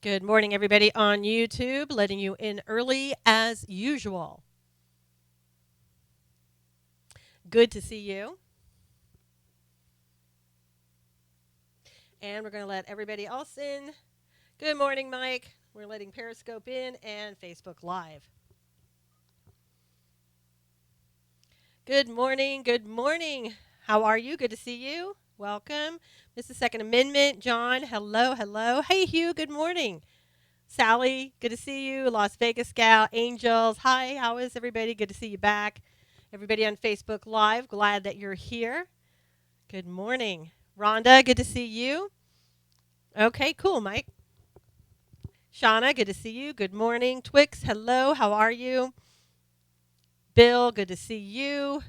Good morning, everybody on YouTube, letting you in early as usual. Good to see you. And we're going to let everybody else in. Good morning, Mike. We're letting Periscope in and Facebook Live. Good morning. Good morning. How are you? Good to see you. Welcome. This is Second Amendment. John, hello, hello. Hey, Hugh, good morning. Sally, good to see you. Las Vegas gal, Angels. Hi, how is everybody? Good to see you back. Everybody on Facebook Live, glad that you're here. Good morning. Rhonda, good to see you. Okay, cool, Mike. Shauna, good to see you. Good morning. Twix, hello, how are you? Bill, good to see you.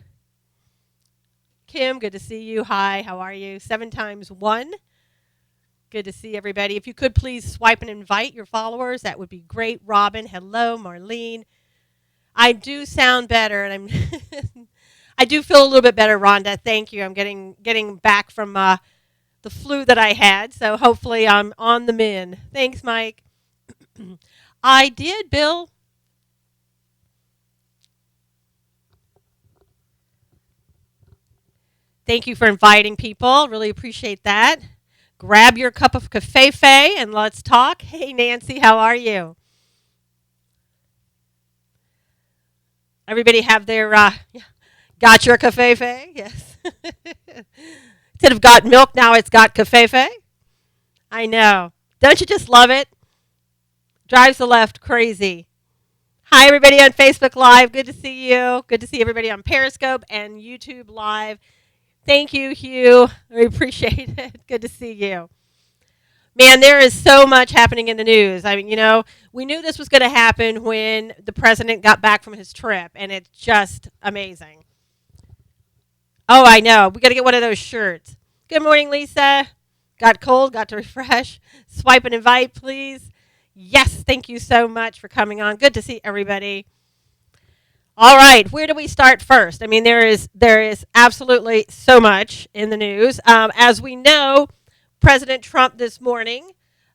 Kim, good to see you. Hi, how are you? 7 times 1. Good to see everybody. If you could please swipe and invite your followers, that would be great. Robin, hello. Marlene. I do sound better, and I'm I do feel a little bit better, Rhonda. Thank you. I'm getting back from the flu that I had, so hopefully I'm on the mend. Thanks, Mike. I did, Bill. Thank you for inviting people. Really appreciate that. Grab your cup of cafe and let's talk. Hey, Nancy, how are you? Everybody have their got your cafe? Yes. Instead of got milk, now it's got cafe. I know. Don't you just love it? Drives the left crazy. Hi, everybody on Facebook Live. Good to see you. Good to see everybody on Periscope and YouTube Live. Thank you, Hugh. We appreciate it. Good to see you. Man, there is so much happening in the news. I mean, we knew this was going to happen when the president got back from his trip, and it's just amazing. Oh, I know. We got to get one of those shirts. Good morning, Lisa. Got cold, got to refresh. Swipe and invite, please. Yes, thank you so much for coming on. Good to see everybody. All right, where do we start first? I mean, there is absolutely so much in the news. As we know, President Trump this morning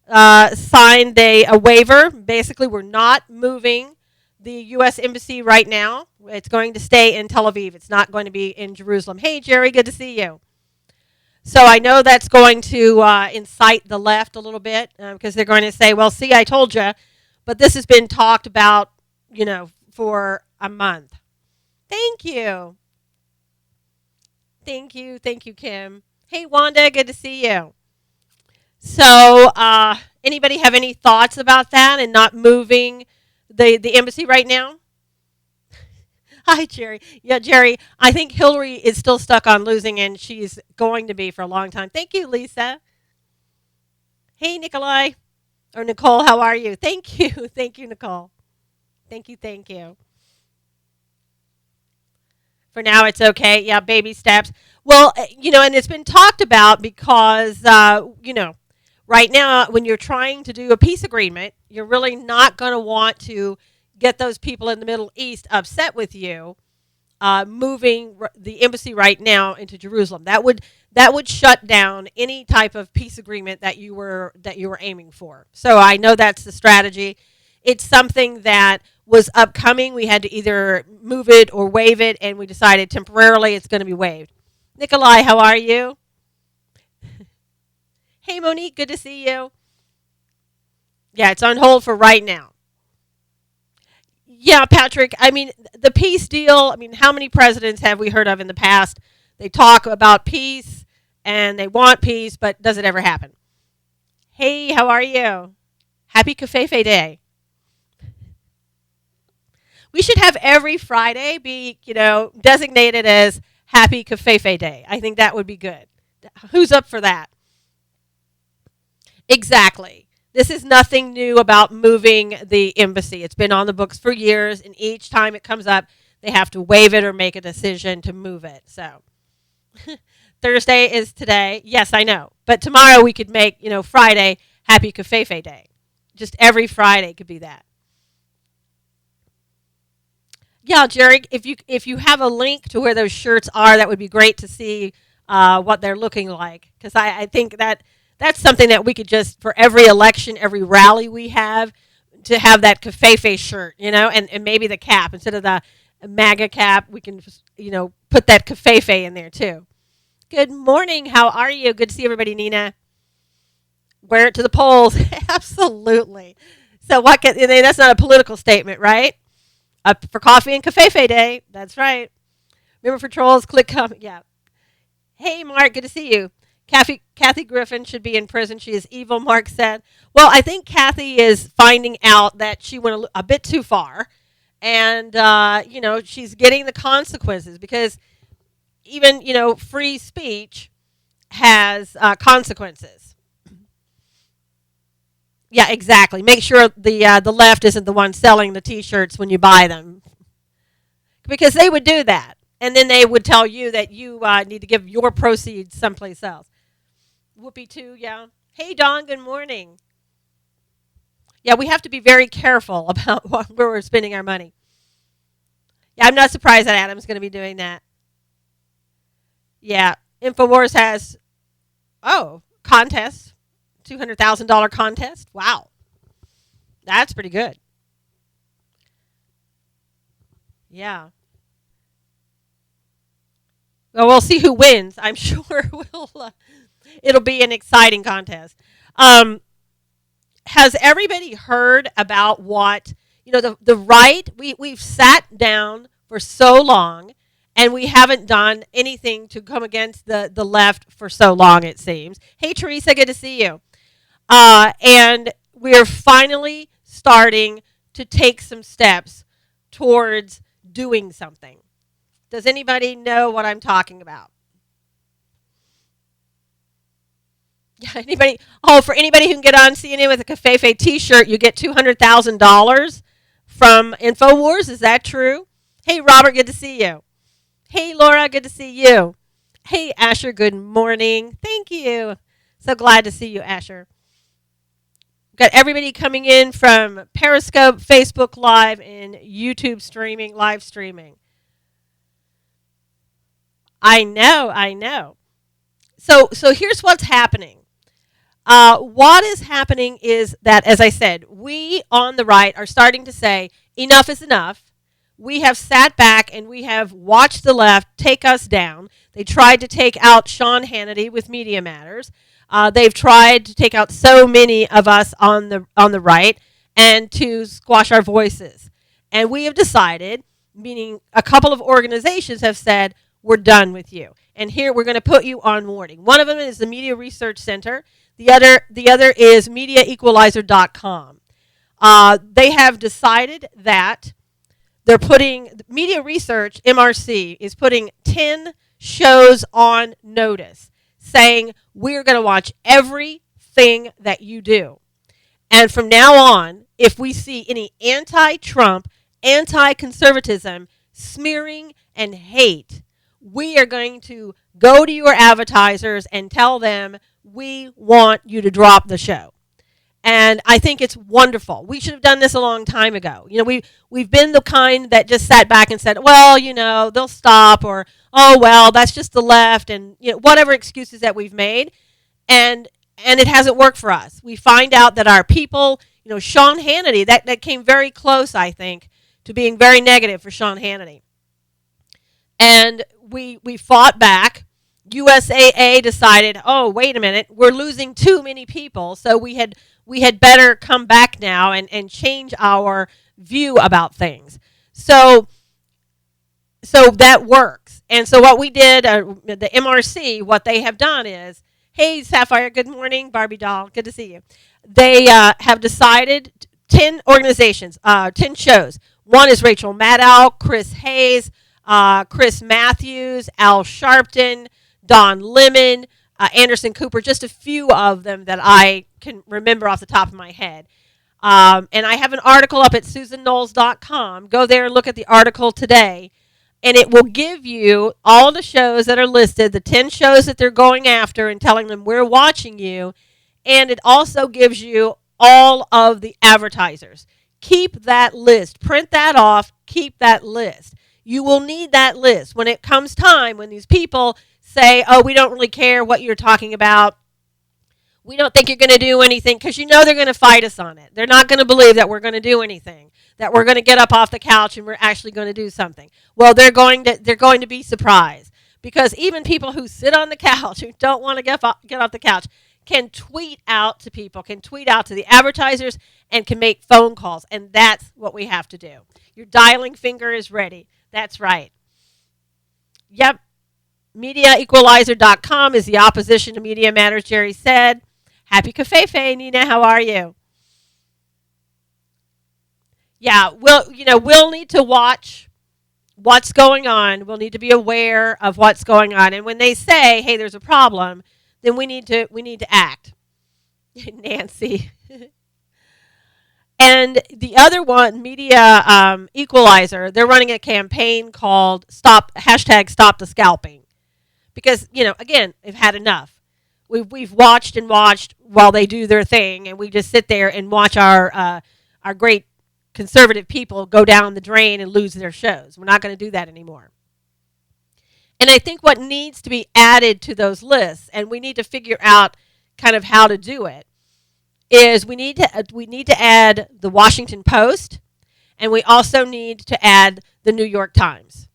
signed a waiver. Basically, we're not moving the U.S. Embassy right now. It's going to stay in Tel Aviv. It's not going to be in Jerusalem. Hey, Jerry, good to see you. So I know that's going to incite the left a little bit because they're going to say, well, see, I told you. But this has been talked about, for a month. Thank you. Thank you. Thank you, Kim. Hey, Wanda, good to see you. So anybody have any thoughts about that and not moving the embassy right now? Hi, Jerry. Yeah, Jerry, I think Hillary is still stuck on losing, and she's going to be for a long time. Thank you, Lisa. Hey, Nikolai. Or Nicole, how are you? Thank you. Thank you, Nicole. Thank you. Thank you. For now, it's okay. Yeah, baby steps. Well, and it's been talked about because, right now, when you're trying to do a peace agreement, you're really not going to want to get those people in the Middle East upset with you moving the embassy right now into Jerusalem. That would shut down any type of peace agreement that you were aiming for. So I know that's the strategy. It's something that was upcoming. We had to either move it or waive it, and we decided temporarily it's going to be waived. Nikolai, how are you? Hey, Monique, good to see you. Yeah, it's on hold for right now. Yeah, Patrick, I mean, the peace deal, I mean, how many presidents have we heard of in the past? They talk about peace and they want peace, but does it ever happen? Hey, how are you? Happy Cafefe Day. We should have every Friday be, designated as Happy Cafefe Day. I think that would be good. Who's up for that? Exactly. This is nothing new about moving the embassy. It's been on the books for years, and each time it comes up, they have to waive it or make a decision to move it. So Thursday is today. Yes, I know. But tomorrow we could make, Friday Happy Cafefe Day. Just every Friday could be that. Yeah, Jerry, if you have a link to where those shirts are, that would be great to see what they're looking like. Because I think That's something that we could just, for every election, every rally we have, to have that cafefe shirt, and maybe the cap. Instead of the MAGA cap, we can, put that cafefe in there too. Good morning. How are you? Good to see everybody, Nina. Wear it to the polls. Absolutely. So that's not a political statement, right? Up for coffee and cafefe day. That's right. Remember for trolls, click comment. Yeah. Hey, Mark. Good to see you. Kathy Griffin should be in prison. She is evil, Mark said. Well, I think Kathy is finding out that she went a bit too far. And, she's getting the consequences because even, free speech has consequences. Yeah, exactly. Make sure the left isn't the one selling the T-shirts when you buy them, because they would do that, and then they would tell you that you need to give your proceeds someplace else. Whoopee too, yeah. Hey, Dawn. Good morning. Yeah, we have to be very careful about where we're spending our money. Yeah, I'm not surprised that Adam's going to be doing that. Yeah, Infowars has contest. $200,000 contest. Wow. That's pretty good. Yeah. Well, we'll see who wins. I'm sure it'll be an exciting contest. Has everybody heard about what, the right, we've sat down for so long and we haven't done anything to come against the left for so long, it seems. Hey, Teresa, good to see you. And we're finally starting to take some steps towards doing something. Does anybody know what I'm talking about? Yeah, anybody? Oh, for anybody who can get on CNN with a Cafefe T-shirt, you get $200,000 from Infowars. Is that true? Hey, Robert, good to see you. Hey, Laura, good to see you. Hey, Asher, good morning. Thank you. So glad to see you, Asher. Got everybody coming in from Periscope, Facebook Live, and YouTube streaming, live streaming. I know. So here's what's happening. What is happening is that, as I said, we on the right are starting to say enough is enough. We have sat back and we have watched the left take us down. They tried to take out Sean Hannity with Media Matters. They've tried to take out so many of us on the right and to squash our voices. And we have decided, meaning a couple of organizations have said, we're done with you. And here we're going to put you on warning. One of them is the Media Research Center. The other is MediaEqualizer.com. They have decided that they're putting Media Research, MRC, is putting 10 shows on notice, saying we're going to watch everything that you do. And from now on, if we see any anti-Trump, anti-conservatism, smearing, and hate, we are going to go to your advertisers and tell them we want you to drop the show. And I think it's wonderful. We should have done this a long time ago. We've been the kind that just sat back and said, well, they'll stop, or, oh, well, that's just the left, and whatever excuses that we've made. And it hasn't worked for us. We find out that our people, Sean Hannity, that came very close, I think, to being very negative for Sean Hannity. And we fought back. USAA decided, oh, wait a minute, we're losing too many people, so we had better come back now and change our view about things. So that works. And so what we did, the MRC, what they have done is, hey, Sapphire, good morning. Barbie doll, good to see you. They have decided 10 organizations, 10 shows. One is Rachel Maddow, Chris Hayes, Chris Matthews, Al Sharpton, Don Lemon, Anderson Cooper, just a few of them that I can remember off the top of my head. And I have an article up at SusanKnowles.com. Go there and look at the article today. And it will give you all the shows that are listed, the 10 shows that they're going after and telling them we're watching you. And it also gives you all of the advertisers. Keep that list. Print that off. Keep that list. You will need that list when it comes time, when these people say, oh, we don't really care what you're talking about. We don't think you're going to do anything because you know they're going to fight us on it. They're not going to believe that we're going to do anything, that we're going to get up off the couch and we're actually going to do something. Well, they're going to be surprised because even people who sit on the couch who don't want to get off the couch can tweet out to people, can tweet out to the advertisers, and can make phone calls. And that's what we have to do. Your dialing finger is ready. That's right. Yep. MediaEqualizer.com is the opposition to Media Matters, Jerry said. Happy Covfefe, Nina. How are you? Yeah, we'll need to watch what's going on. We'll need to be aware of what's going on. And when they say, "Hey, there's a problem," then we need to act. Nancy. And the other one, Media Equalizer, they're running a campaign called #Stop the Scalping. Because, again, they've had enough. We've watched and watched while they do their thing, and we just sit there and watch our great conservative people go down the drain and lose their shows. We're not going to do that anymore. And I think what needs to be added to those lists, and we need to figure out kind of how to do it, is we need to add the Washington Post, and we also need to add the New York Times.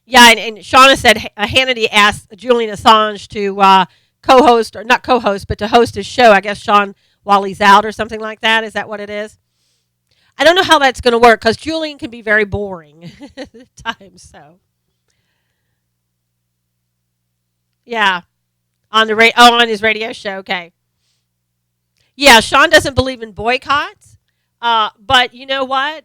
Yeah, and Shauna said Hannity asked Julian Assange to co-host, or not co-host, but to host his show, I guess, Sean, while he's out or something like that. Is that what it is? I don't know how that's going to work because Julian can be very boring at times. So, yeah, on his radio show. Okay. Yeah, Sean doesn't believe in boycotts, but you know what?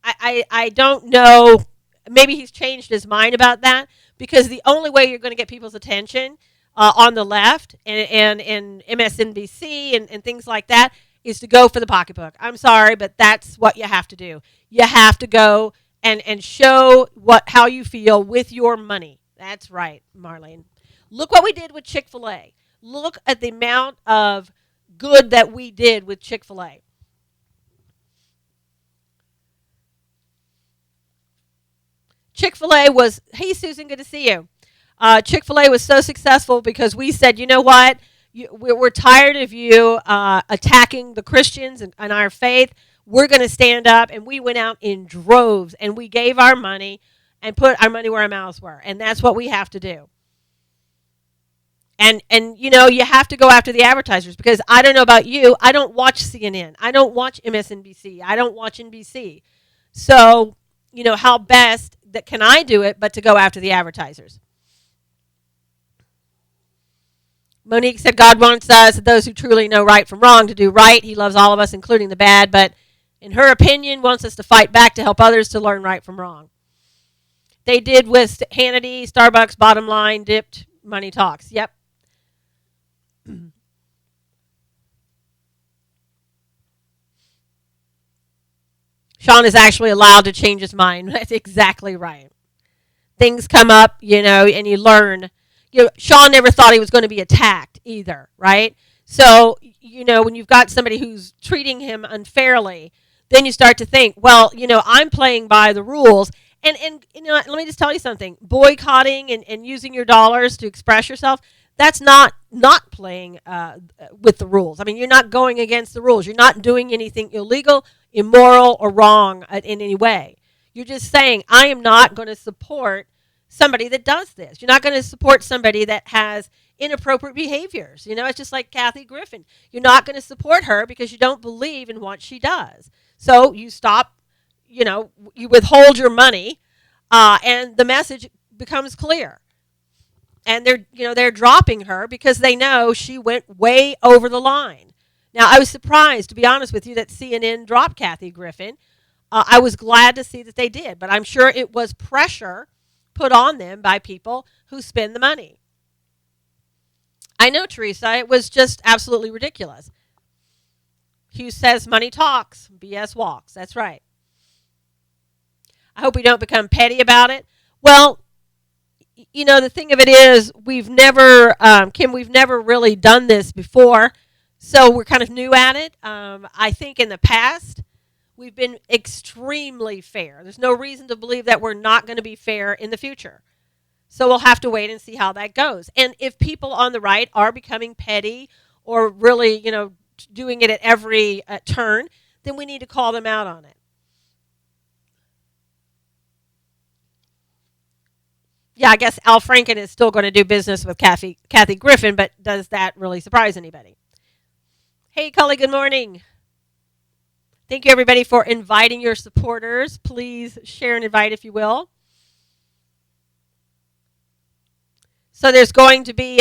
I don't know. Maybe he's changed his mind about that because the only way you're going to get people's attention on the left and MSNBC and things like that is to go for the pocketbook. I'm sorry, but that's what you have to do. You have to go and show how you feel with your money. That's right, Marlene. Look what we did with Chick-fil-A. Look at the amount of good that we did with Chick-fil-A. Chick-fil-A was, hey, Susan, good to see you. Chick-fil-A was so successful because we said, you know what? We're tired of you attacking the Christians and our faith. We're going to stand up. And we went out in droves and we gave our money and put our money where our mouths were. And that's what we have to do. And you have to go after the advertisers because I don't know about you. I don't watch CNN. I don't watch MSNBC. I don't watch NBC. So, how best that can I do it but to go after the advertisers? Monique said God wants us, those who truly know right from wrong, to do right. He loves all of us, including the bad, but in her opinion, wants us to fight back to help others to learn right from wrong. They did with Hannity, Starbucks, Bottom Line, Dipped, Money Talks. Yep. Sean is actually allowed to change his mind. That's exactly right. Things come up, and you learn. Sean never thought he was going to be attacked either, right? So, when you've got somebody who's treating him unfairly, then you start to think, well, I'm playing by the rules. And let me just tell you something. Boycotting and using your dollars to express yourself, that's not playing with the rules. I mean, you're not going against the rules. You're not doing anything illegal, immoral, or wrong in any way. You're just saying, I am not going to support somebody that does this. You're not going to support somebody that has inappropriate behaviors. It's just like Kathy Griffin. You're not going to support her because you don't believe in what she does. So you stop, you withhold your money, and the message becomes clear. And they're dropping her because they know she went way over the line. Now, I was surprised, to be honest with you, that CNN dropped Kathy Griffin. I was glad to see that they did, but I'm sure it was pressure put on them by people who spend the money. I know, Teresa, it was just absolutely ridiculous. Hugh says money talks, BS walks. That's right. I hope we don't become petty about it. Well, the thing of it is, we've never, Kim, we've never really done this before, so we're kind of new at it. I think in the past, we've been extremely fair. There's no reason to believe that we're not going to be fair in the future. So we'll have to wait and see how that goes. And if people on the right are becoming petty or really, doing it at every turn, then we need to call them out on it. Yeah, I guess Al Franken is still going to do business with Kathy Griffin, but does that really surprise anybody? Hey, Cully, good morning. Thank you, everybody, for inviting your supporters. Please share and invite if you will. So there's going to be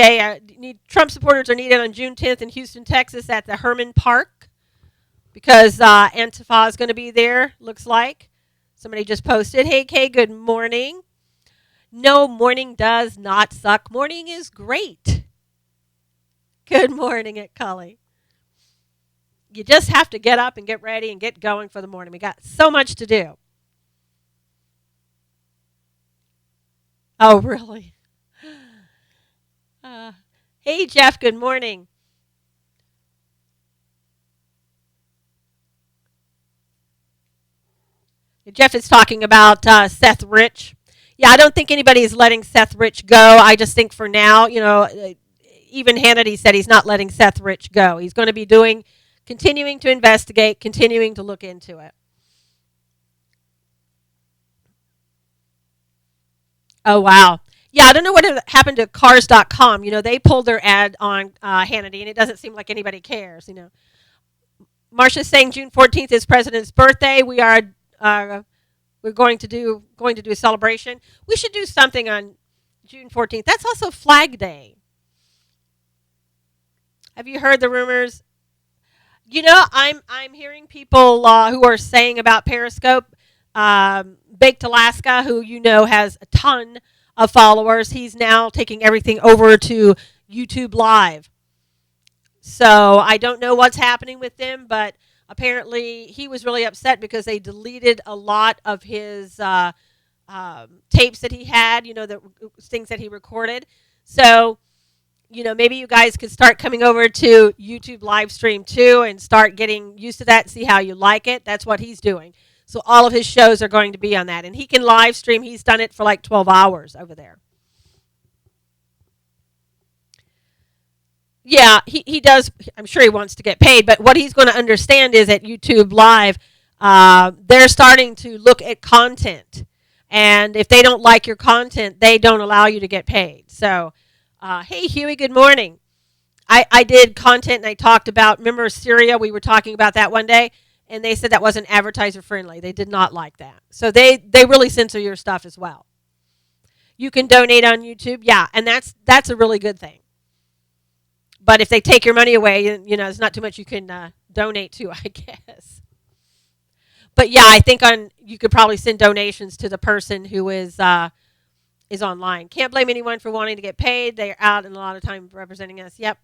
Trump supporters are needed on June 10th in Houston, Texas at the Herman Park because Antifa is going to be there, looks like. Somebody just posted, hey, Kay, good morning. No, morning does not suck. Morning is great. Good morning, at Cully. You just have to get up and get ready and get going for the morning. We got so much to do. Oh, really? Hey, Jeff, good morning. Jeff is talking about Seth Rich. Yeah, I don't think anybody is letting Seth Rich go. I just think for now, even Hannity said he's not letting Seth Rich go. He's going to be continuing to investigate, continuing to look into it. Oh, wow. Yeah, I don't know what happened to cars.com. They pulled their ad on Hannity, and it doesn't seem like anybody cares. Marcia's saying June 14th is President's birthday. We're going to do a celebration. We should do something on June 14th. That's also Flag Day. Have you heard the rumors? I'm hearing people who are saying about Periscope. Baked Alaska, who has a ton of followers, he's now taking everything over to YouTube Live. So I don't know what's happening with them, but apparently he was really upset because they deleted a lot of his tapes that he had, the things that he recorded. So, maybe you guys could start coming over to YouTube live stream too and start getting used to that and see how you like it. That's what he's doing. So all of his shows are going to be on that. And he can live stream. He's done it for like 12 hours over there. Yeah, he does. I'm sure he wants to get paid. But what he's going to understand is at YouTube Live, they're starting to look at content. And if they don't like your content, they don't allow you to get paid. So, hey, Huey, good morning. I did content and I talked about, remember Syria? We were talking about that one day. And they said that wasn't advertiser friendly. They did not like that. So they really censor your stuff as well. You can donate on YouTube. Yeah, and that's a really good thing. But if they take your money away, there's not too much you can donate to, I guess. But yeah, I think you could probably send donations to the person who is online. Can't blame anyone for wanting to get paid. They're out and a lot of time representing us. Yep.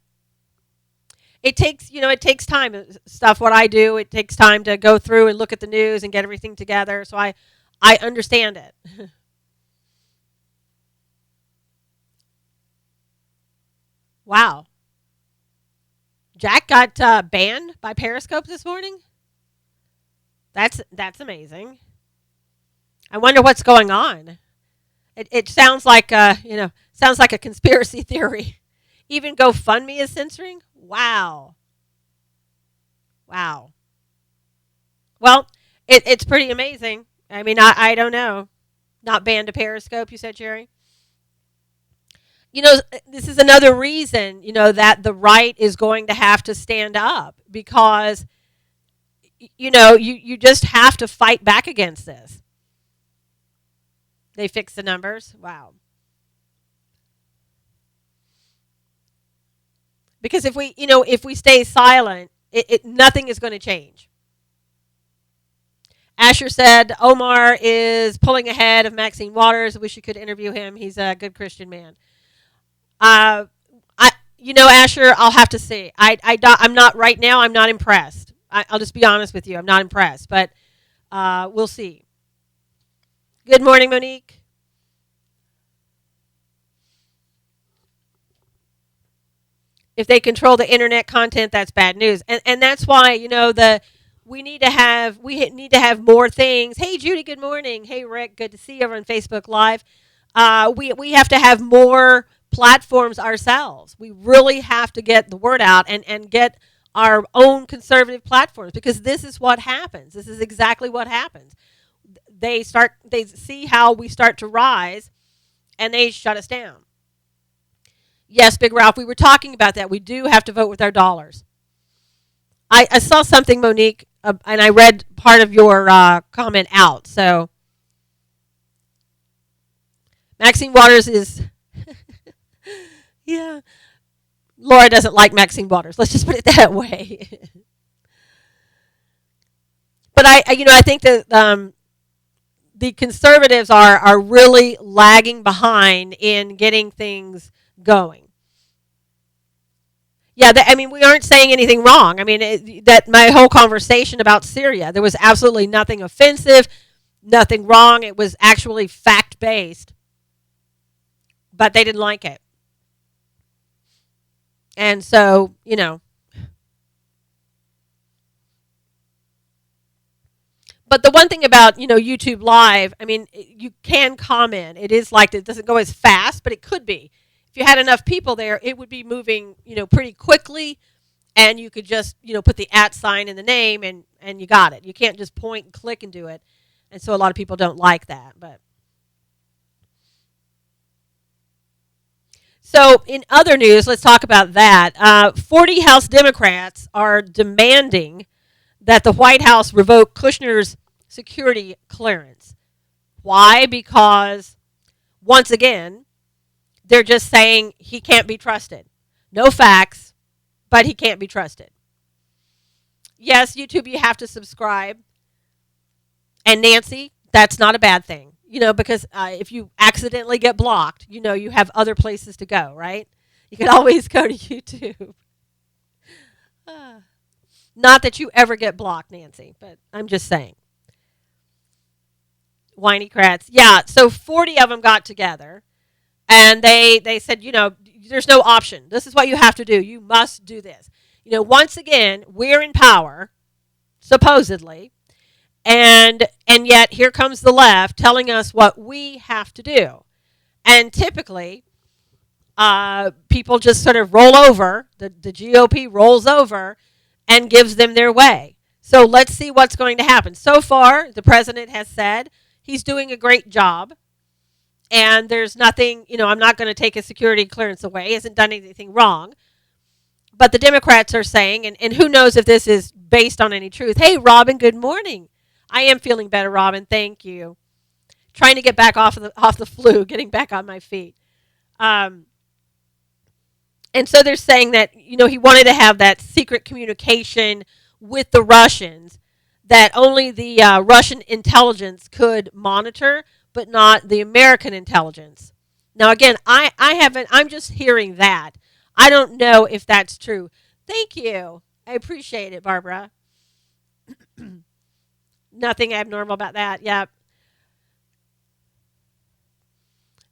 It takes time. Stuff what I do, it takes time to go through and look at the news and get everything together. So I understand it. Wow. Jack got banned by Periscope this morning. That's amazing. I wonder what's going on. It sounds like sounds like a conspiracy theory. Even GoFundMe is censoring. Wow. Wow. Well, it's pretty amazing. I mean, I don't know. Not banned to Periscope, you said, Jerry? This is another reason, that the right is going to have to stand up because, you just have to fight back against this. They fix the numbers. Wow. Because if we stay silent, nothing is going to change. Asher said Omar is pulling ahead of Maxine Waters. I wish you could interview him. He's a good Christian man. Uh, Asher, I'll have to see. I'm not right now. I'm not impressed. I'll just be honest with you. I'm not impressed, but we'll see. Good morning, Monique. If they control the internet content, that's bad news, and that's why we need to have more things. Hey, Judy, good morning. Hey, Rick, good to see you over on Facebook Live. We have to have more platforms ourselves. We really have to get the word out and get our own conservative platforms, because this is what happens. This is exactly what happens. They see how we start to rise, and they shut us down. Yes, Big Ralph, we were talking about that. We do have to vote with our dollars. I saw something, Monique, and I read part of your comment out. So Maxine Waters is, yeah. Laura doesn't like Maxine Waters. Let's just put it that way. But I think that the conservatives are really lagging behind in getting things going. Yeah, I mean, we aren't saying anything wrong. I mean, that my whole conversation about Syria, there was absolutely nothing offensive, nothing wrong. It was actually fact based, but they didn't like it. And so, but the one thing about, YouTube Live, I mean, you can comment. It is like, it doesn't go as fast, but it could be. If you had enough people there, it would be moving, pretty quickly, and you could just, put the @ sign in the name, and you got it. You can't just point and click and do it. And so a lot of people don't like that. But so in other news, let's talk about that. 40 House Democrats are demanding that the White House revoke Kushner's security clearance. Why? Because, once again, they're just saying he can't be trusted. No facts, but he can't be trusted. Yes, YouTube, you have to subscribe. And Nancy, that's not a bad thing, because if you accidentally get blocked, you have other places to go, right? You can always go to YouTube. Not that you ever get blocked, Nancy, but I'm just saying. Whiny crats. Yeah, so 40 of them got together, and they said, there's no option. This is what you have to do. You must do this. Once again, we're in power, supposedly, and yet here comes the left telling us what we have to do. And typically, people just sort of roll over. The GOP rolls over and gives them their way. So let's see what's going to happen. So far, the president has said he's doing a great job. And there's nothing, I'm not going to take his security clearance away. He hasn't done anything wrong. But the Democrats are saying, and who knows if this is based on any truth. Hey, Robin, good morning. I am feeling better, Robin. Thank you. Trying to get back off the flu, getting back on my feet. And so they're saying that, he wanted to have that secret communication with the Russians that only the Russian intelligence could monitor, but not the American intelligence. Now, again, I'm just hearing that. I don't know if that's true. Thank you. I appreciate it, Barbara. Nothing abnormal about that. Yeah.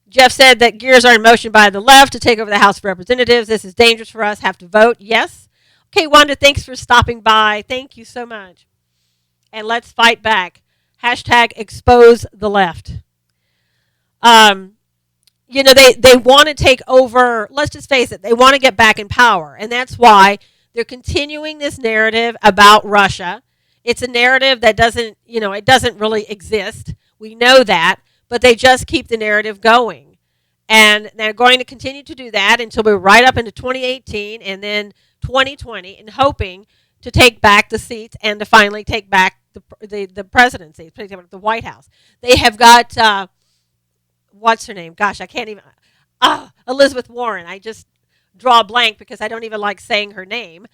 Jeff said that gears are in motion by the left to take over the House of Representatives. This is dangerous for us. Have to vote. Yes. Okay, Wanda, thanks for stopping by. Thank you so much. And let's fight back. Hashtag expose the left. They want to take over. Let's just face it. They want to get back in power. And that's why they're continuing this narrative about Russia. It's a narrative that it doesn't really exist. We know that. But they just keep the narrative going. And they're going to continue to do that until we're right up into 2018 and then 2020, and hoping to take back the seats and to finally take back the presidency, the White House. They have got, what's her name? Gosh, I can't even. Elizabeth Warren. I just draw a blank because I don't even like saying her name.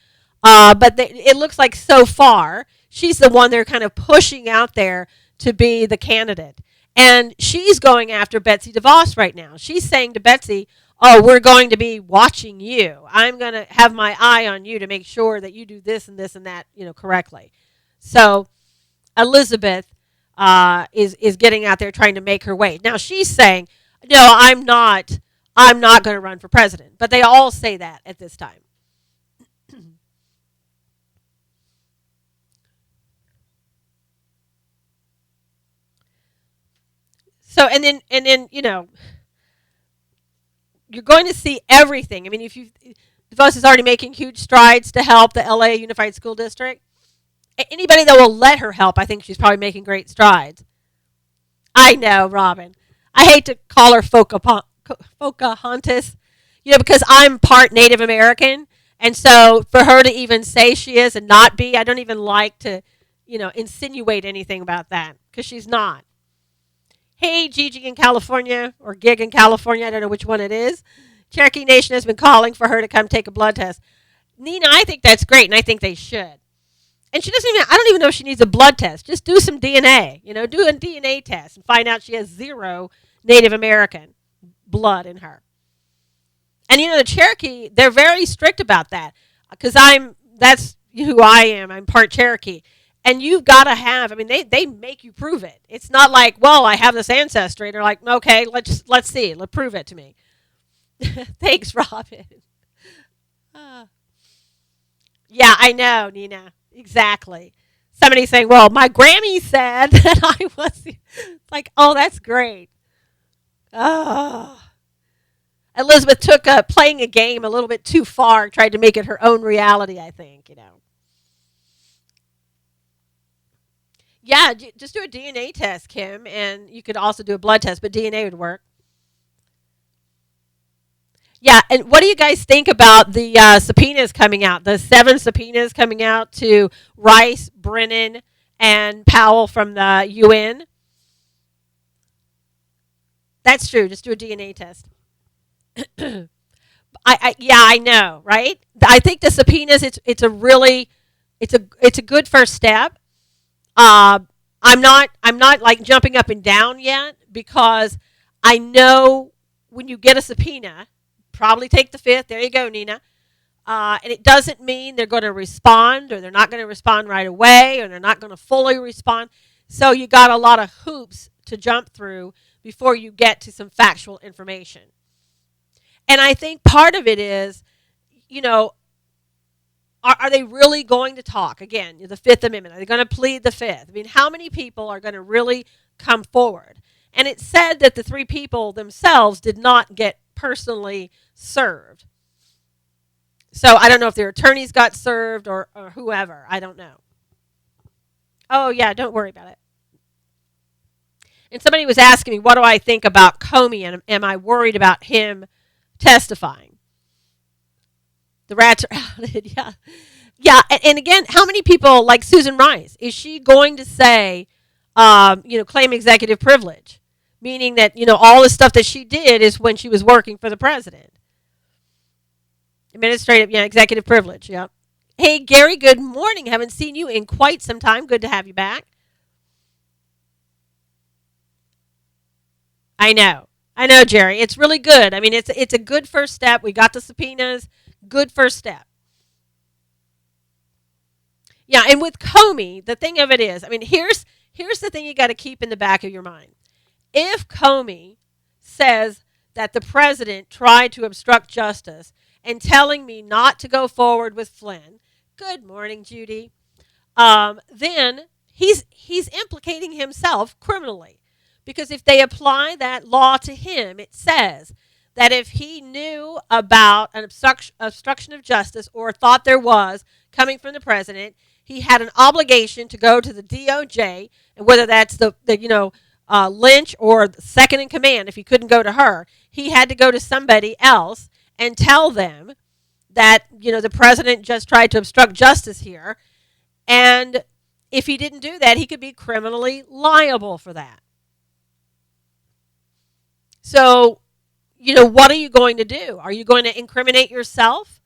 But it looks like so far she's the one they're kind of pushing out there to be the candidate. And she's going after Betsy DeVos right now. She's saying to Betsy, oh, we're going to be watching you. I'm going to have my eye on you to make sure that you do this and that, correctly. So Elizabeth is getting out there trying to make her way. Now she's saying, no, I'm not going to run for president. But they all say that at this time. So and then you're going to see everything. I mean, if you DeVos is already making huge strides to help the LA Unified School District. Anybody that will let her help, I think she's probably making great strides. I know, Robin. I hate to call her Pocahontas, because I'm part Native American, and so for her to even say she is and not be, I don't even like to, insinuate anything about that because she's not. Hey, Gigi in California, or Gig in California, I don't know which one it is. Cherokee Nation has been calling for her to come take a blood test. Nina, I think that's great, and I think they should. And she doesn't even, I don't even know if she needs a blood test. Just do some DNA, do a DNA test and find out she has zero Native American blood in her. And, the Cherokee, they're very strict about that because that's who I am. I'm part Cherokee. And you've got to have, they make you prove it. It's not like, well, I have this ancestry. They're like, okay, let's see. Let's prove it to me. Thanks, Robin. Yeah, I know, Nina. Exactly. Somebody saying, well, my Grammy said that I was like, oh, that's great. Oh. Elizabeth took playing a game a little bit too far, tried to make it her own reality, I think, Yeah, just do a DNA test, Kim, and you could also do a blood test, but DNA would work. Yeah, and what do you guys think about the subpoenas coming out? The 7 subpoenas coming out to Rice, Brennan, and Powell from the UN? That's true. Just do a DNA test. Yeah, I know, right? I think the subpoenas. It's a good first step. I'm not like jumping up and down yet because I know when you get a subpoena, probably take the 5th. There you go, Nina. And it doesn't mean they're going to respond or they're not going to respond right away or they're not going to fully respond. So you got a lot of hoops to jump through before you get to some factual information. And I think part of it is, are they really going to talk? Again, the 5th Amendment. Are they going to plead the 5th? How many people are going to really come forward? And it said that the 3 people themselves did not get personally served. So I don't know if their attorneys got served or whoever. I don't know. Oh, yeah, don't worry about it. And somebody was asking me, what do I think about Comey, and am I worried about him testifying? The rats are outed, yeah. Yeah, and again, how many people, like Susan Rice, is she going to say, claim executive privilege? Meaning that, all the stuff that she did is when she was working for the president. Administrative, executive privilege, yeah. Hey, Gary, good morning. Haven't seen you in quite some time. Good to have you back. I know, Jerry. It's really good. It's a good first step. We got the subpoenas. Good first step. Yeah, and with Comey, the thing of it is, here's the thing you got to keep in the back of your mind. If Comey says that the president tried to obstruct justice and telling me not to go forward with Flynn, good morning, Judy, then he's implicating himself criminally. Because if they apply that law to him, it says that if he knew about an obstruction of justice or thought there was coming from the president, he had an obligation to go to the DOJ, and whether that's the Lynch or second in command, if he couldn't go to her, he had to go to somebody else and tell them that, the president just tried to obstruct justice here. And if he didn't do that, he could be criminally liable for that. So, what are you going to do? Are you going to incriminate yourself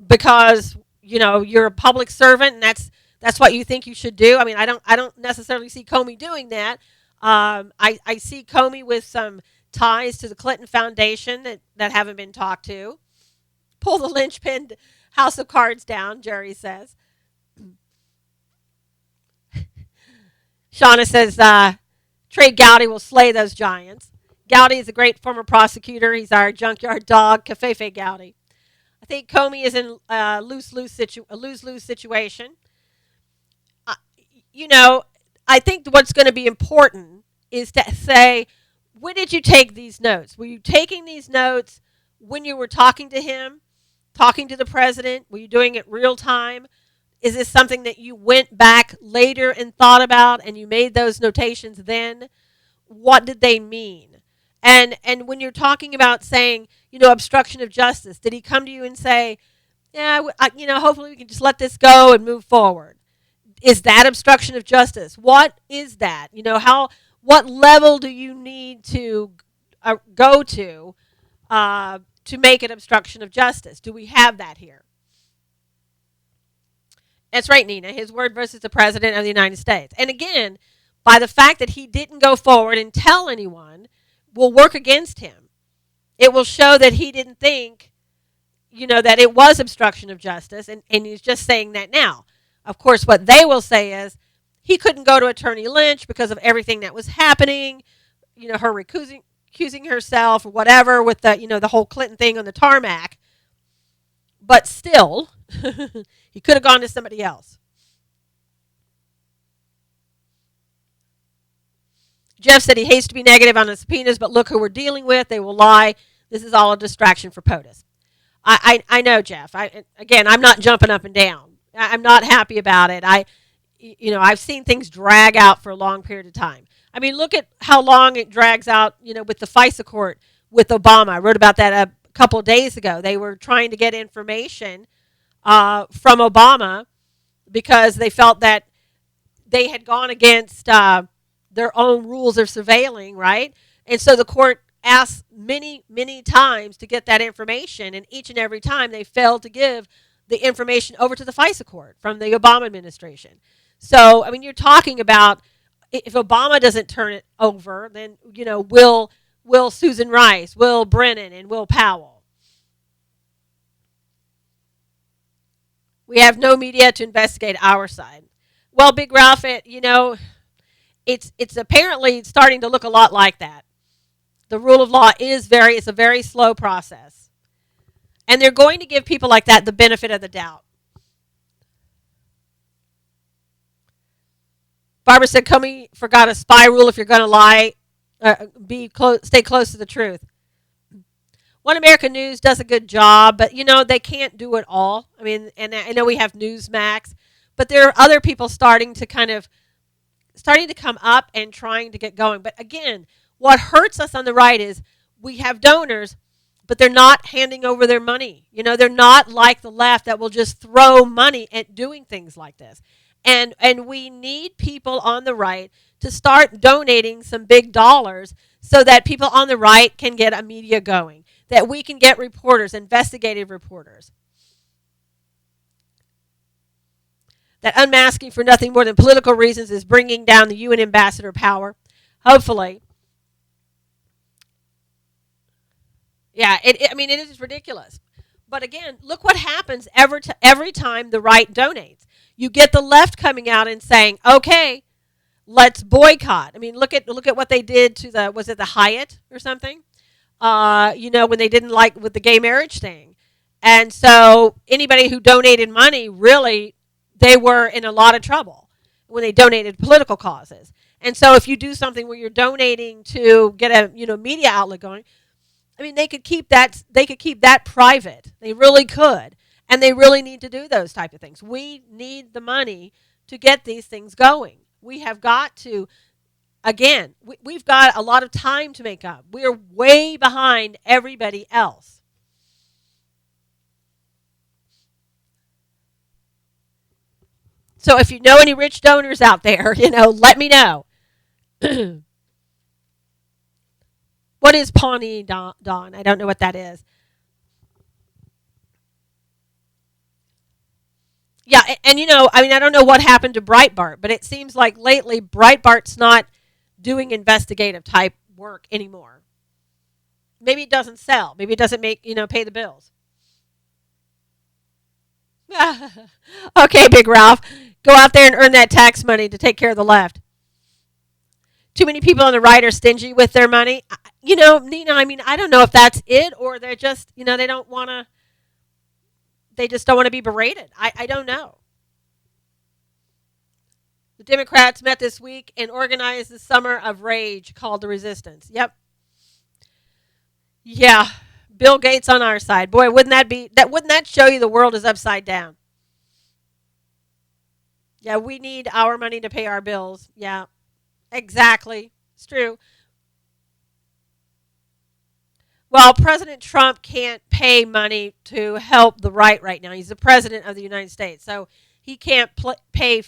because, you're a public servant and that's what you think you should do? I don't necessarily see Comey doing that. I see Comey with some ties to the Clinton Foundation that haven't been talked to. Pull the linchpin house of cards down, Jerry says. Shauna says, Trey Gowdy will slay those giants. Gowdy is a great former prosecutor. He's our junkyard dog, Cafefe Gowdy. I think Comey is in a lose-lose situation. I think what's going to be important is to say, when did you take these notes? Were you taking these notes when you were talking to him, talking to the president? Were you doing it real time? Is this something that you went back later and thought about and you made those notations then? What did they mean? And when you're talking about saying, obstruction of justice, did he come to you and say, yeah, hopefully we can just let this go and move forward? Is that obstruction of justice? What is that? What level do you need to go to make it obstruction of justice? Do we have that here? That's right, Nina. His word versus the president of the United States. And again, by the fact that he didn't go forward and tell anyone, will work against him. It will show that he didn't think, that it was obstruction of justice, and he's just saying that now. Of course, what they will say is he couldn't go to Attorney Lynch because of everything that was happening, her accusing herself or whatever with the whole Clinton thing on the tarmac. But still, he could have gone to somebody else. Jeff said he hates to be negative on the subpoenas, but look who we're dealing with. They will lie. This is all a distraction for POTUS. I know, Jeff. I'm not jumping up and down. I'm not happy about it. I've seen things drag out for a long period of time. I mean, look at how long it drags out, with the FISA court with Obama. I wrote about that a couple of days ago. They were trying to get information from Obama because they felt that they had gone against their own rules of surveilling, right? And so the court asked many, many times to get that information, and each and every time they failed to give the information over to the FISA court from the Obama administration. So, I mean, you're talking about if Obama doesn't turn it over, then, will Susan Rice, Will Brennan, and Will Powell. We have no media to investigate our side. Well, Big Ralph, it's apparently starting to look a lot like that. The rule of law it's a very slow process. And they're going to give people like that the benefit of the doubt. Barbara said, Comey forgot a spy rule. If you're going to lie, stay close to the truth. One American News does a good job, but, they can't do it all. I mean, and I know we have Newsmax, but there are other people starting to come up and trying to get going. But again, what hurts us on the right is we have donors, but they're not handing over their money. They're not like the left that will just throw money at doing things like this. And we need people on the right to start donating some big dollars so that people on the right can get a media going, that we can get reporters, investigative reporters. That unmasking for nothing more than political reasons is bringing down the UN ambassador power. Hopefully. Yeah, it is ridiculous. But again, look what happens every time the right donates. You get the left coming out and saying, okay, let's boycott. I mean, look at what they did to was it the Hyatt or something? When they didn't like with the gay marriage thing. And so anybody who donated money, really, they were in a lot of trouble when they donated political causes. And so if you do something where you're donating to get a media outlet going, I mean, they could keep that private. They really could. And they really need to do those type of things. We need the money to get these things going. We have got to, again, we've got a lot of time to make up. We're way behind everybody else. So if you know any rich donors out there, let me know. What is Pawnee Dawn? I don't know what that is. Yeah, and I don't know what happened to Breitbart, but it seems like lately Breitbart's not doing investigative type work anymore. Maybe it doesn't sell. Maybe it doesn't pay the bills. Okay, Big Ralph, go out there and earn that tax money to take care of the left. Too many people on the right are stingy with their money. Nina, I don't know if that's it or they're just, they don't want to. They just don't want to be berated. I don't know. The Democrats met this week and organized the Summer of Rage called the Resistance. Yep, Yeah. Bill Gates on our side. Boy, wouldn't that show you the world is upside down? Yeah, we need our money to pay our bills. Yeah, exactly. It's true. Well, President Trump can't pay money to help the right now. He's the president of the United States, so he can't play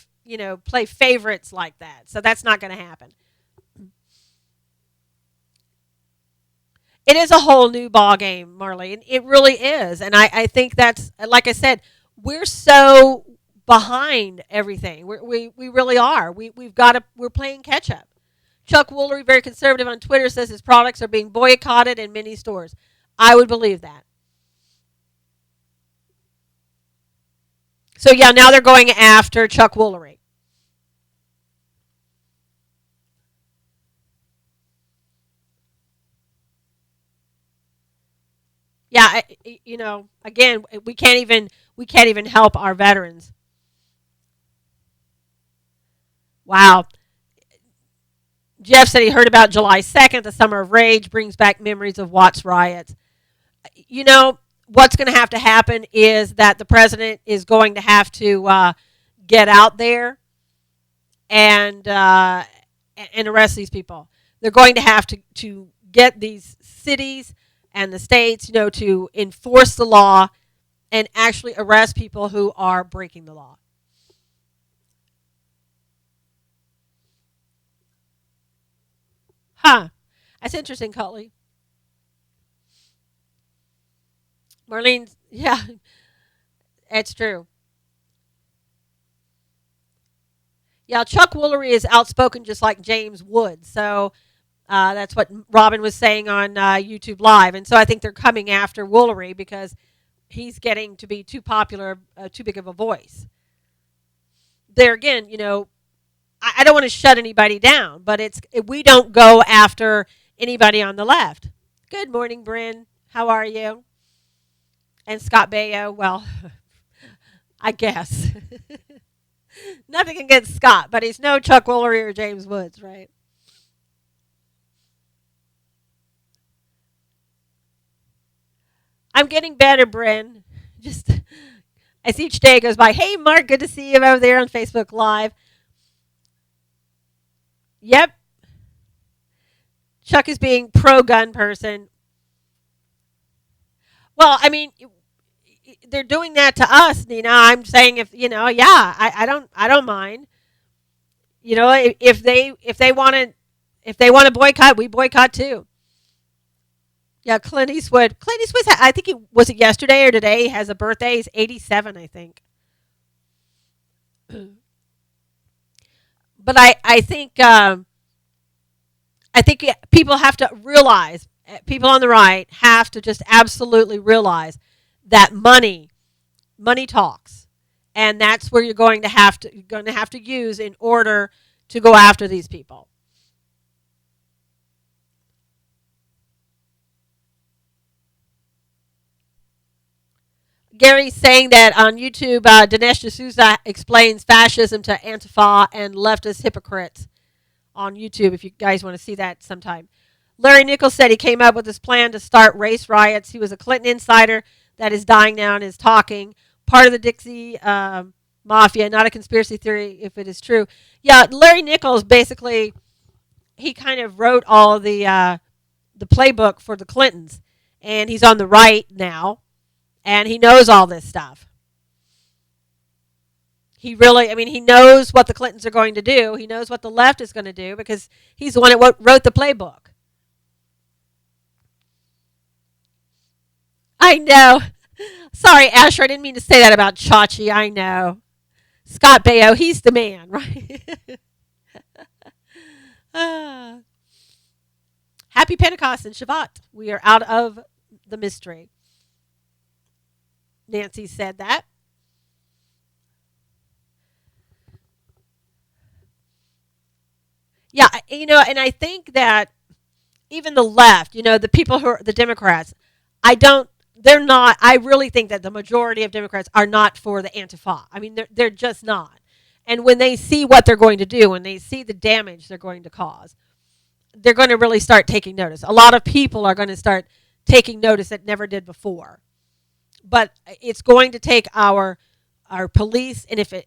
favorites like that. So that's not going to happen. It is a whole new ball game, Marlene. It really is, and I think that's like I said, we're so behind everything. We really are. We're playing catch up. Chuck Woolery, very conservative on Twitter, says his products are being boycotted in many stores. I would believe that. So yeah, now they're going after Chuck Woolery. Yeah, again, we can't even help our veterans. Wow. Jeff said he heard about July 2nd. The Summer of Rage brings back memories of Watts riots. You know, what's going to happen is that the president is going to have to get out there and uh, and arrest these people. They're going to have to get these cities and the states, to enforce the law and actually arrest people who are breaking the law. Huh. That's interesting, Cutley. Marlene, yeah, it's true. Yeah, Chuck Woolery is outspoken just like James Wood. So that's what Robin was saying on YouTube Live. And so I think they're coming after Woolery because he's getting to be too popular, too big of a voice. There again, I don't want to shut anybody down, but we don't go after anybody on the left. Good morning, Bryn. How are you? And Scott Baio. Well, I guess nothing against Scott, but he's no Chuck Woolery or James Woods, right? I'm getting better, Bryn. Just as each day goes by. Hey, Mark, good to see you over there on Facebook Live. Yep, Chuck is being pro gun person. Well, I mean, they're doing that to us, Nina. I'm saying yeah, I don't mind. If they want to boycott, we boycott too. Yeah, Clint Eastwood. Clint Eastwood. I think he was it yesterday or today. He has a birthday. He's 87, I think. But I think people have to realize. People on the right have to just absolutely realize that money talks, and that's where you're going to have to use in order to go after these people. Gary's saying that on YouTube, Dinesh D'Souza explains fascism to Antifa and leftist hypocrites on YouTube. If you guys want to see that sometime. Larry Nichols said he came up with this plan to start race riots. He was a Clinton insider that is dying now and is talking. Part of the Dixie mafia, not a conspiracy theory if it is true. Yeah, Larry Nichols basically he kind of wrote all of the playbook for the Clintons, and he's on the right now, and he knows all this stuff. He really, I mean, he knows what the Clintons are going to do. He knows what the left is going to do because he's the one that wrote the playbook. I know. Sorry, Asher, I didn't mean to say that about Chachi. I know. Scott Baio, he's the man, right? Ah. Happy Pentecost and Shabbat. We are out of the mystery. Nancy said that. Yeah, and I think that even the left, the people who are the Democrats, I don't, they're not, I really think that the majority of Democrats are not for the Antifa. I mean, they're just not. And when they see what they're going to do, when they see the damage they're going to cause, they're going to really start taking notice. A lot of people are going to start taking notice that never did before. But it's going to take our police, and if it,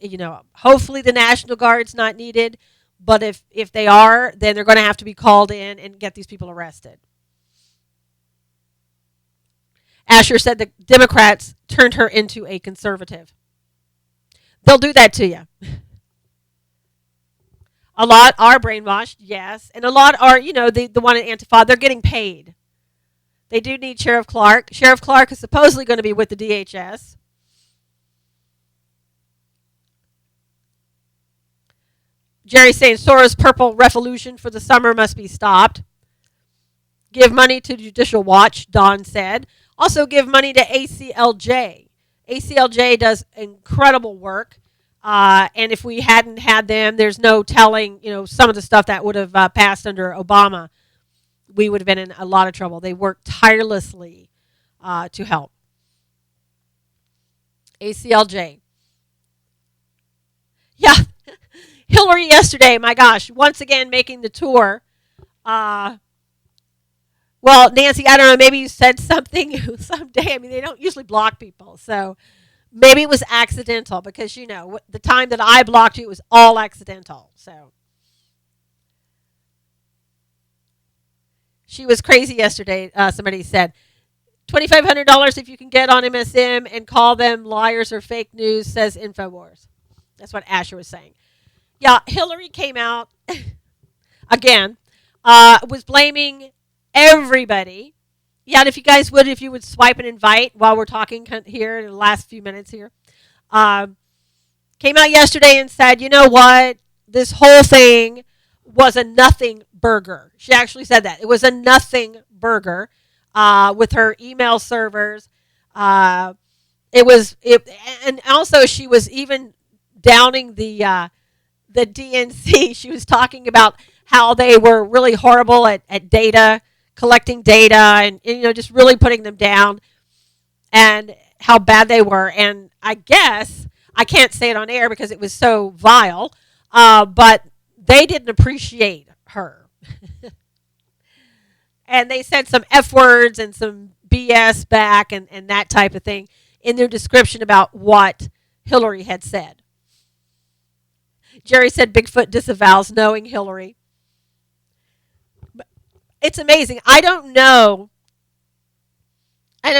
hopefully the National Guard's not needed, but if they are, then they're going to have to be called in and get these people arrested. Asher said the Democrats turned her into a conservative. They'll do that to you. A lot are brainwashed, yes, and a lot are, the one at Antifa, they're getting paid. They do need Sheriff Clark. Sheriff Clark is supposedly going to be with the DHS. Jerry saying Soros' purple revolution for the summer must be stopped. Give money to Judicial Watch, Don said. Also give money to ACLJ. ACLJ does incredible work. And if we hadn't had them, there's no telling, some of the stuff that would have passed under Obama. We would have been in a lot of trouble. They work tirelessly to help. ACLJ. Yeah. Hillary yesterday, my gosh, once again making the tour. Well, Nancy, I don't know, maybe you said something someday. I mean, they don't usually block people. So maybe it was accidental because, the time that I blocked you, it was all accidental. So she was crazy yesterday, somebody said. $2,500 if you can get on MSM and call them liars or fake news, says InfoWars. That's what Asher was saying. Yeah, Hillary came out again, was blaming everybody. Yeah, and if you would swipe and invite while we're talking here in the last few minutes here. Came out yesterday and said, you know what? This whole thing was a nothing burger. She actually said that. It was a nothing burger with her email servers. And also she was even downing the DNC. She was talking about how they were really horrible at data, collecting data, and just really putting them down, and how bad they were. And I guess, I can't say it on air because it was so vile, but they didn't appreciate her. And they said some F words and some BS back and that type of thing in their description about what Hillary had said. Jerry said Bigfoot disavows knowing Hillary. It's amazing. I know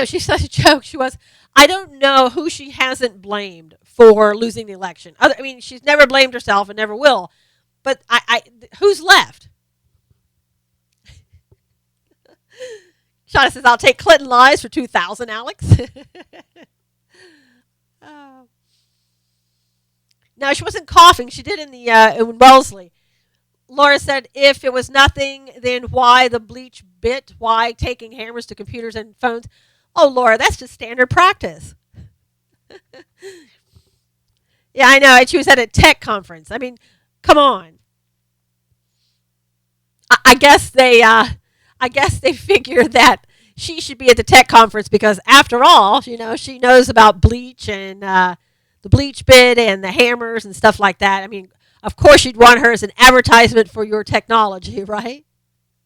she's such a joke. She was. I don't know who she hasn't blamed for losing the election. She's never blamed herself and never will. But who's left? Shauna says, I'll take Clinton lies for 2,000, Alex. Oh. Now, she wasn't coughing. She did in Wellesley. Laura said, if it was nothing, then why the bleach bit? Why taking hammers to computers and phones? Oh, Laura, that's just standard practice. Yeah, I know. And she was at a tech conference. I mean, come on. I guess they figured that she should be at the tech conference because, after all, she knows about bleach and the bleach bit and the hammers and stuff like that. I mean, of course you'd want her as an advertisement for your technology, right?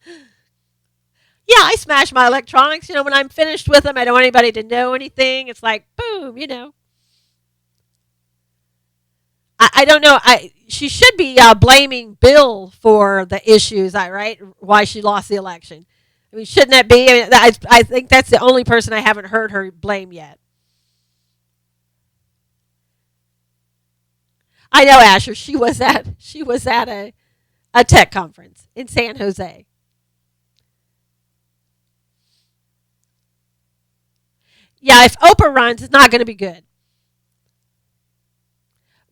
Yeah, I smash my electronics. When I'm finished with them, I don't want anybody to know anything. It's like, boom, I don't know. She should be blaming Bill for the issues, right? Why she lost the election. I mean, shouldn't that be? I think that's the only person I haven't heard her blame yet. I know, Asher. She was at a tech conference in San Jose. Yeah, if Oprah runs, it's not going to be good.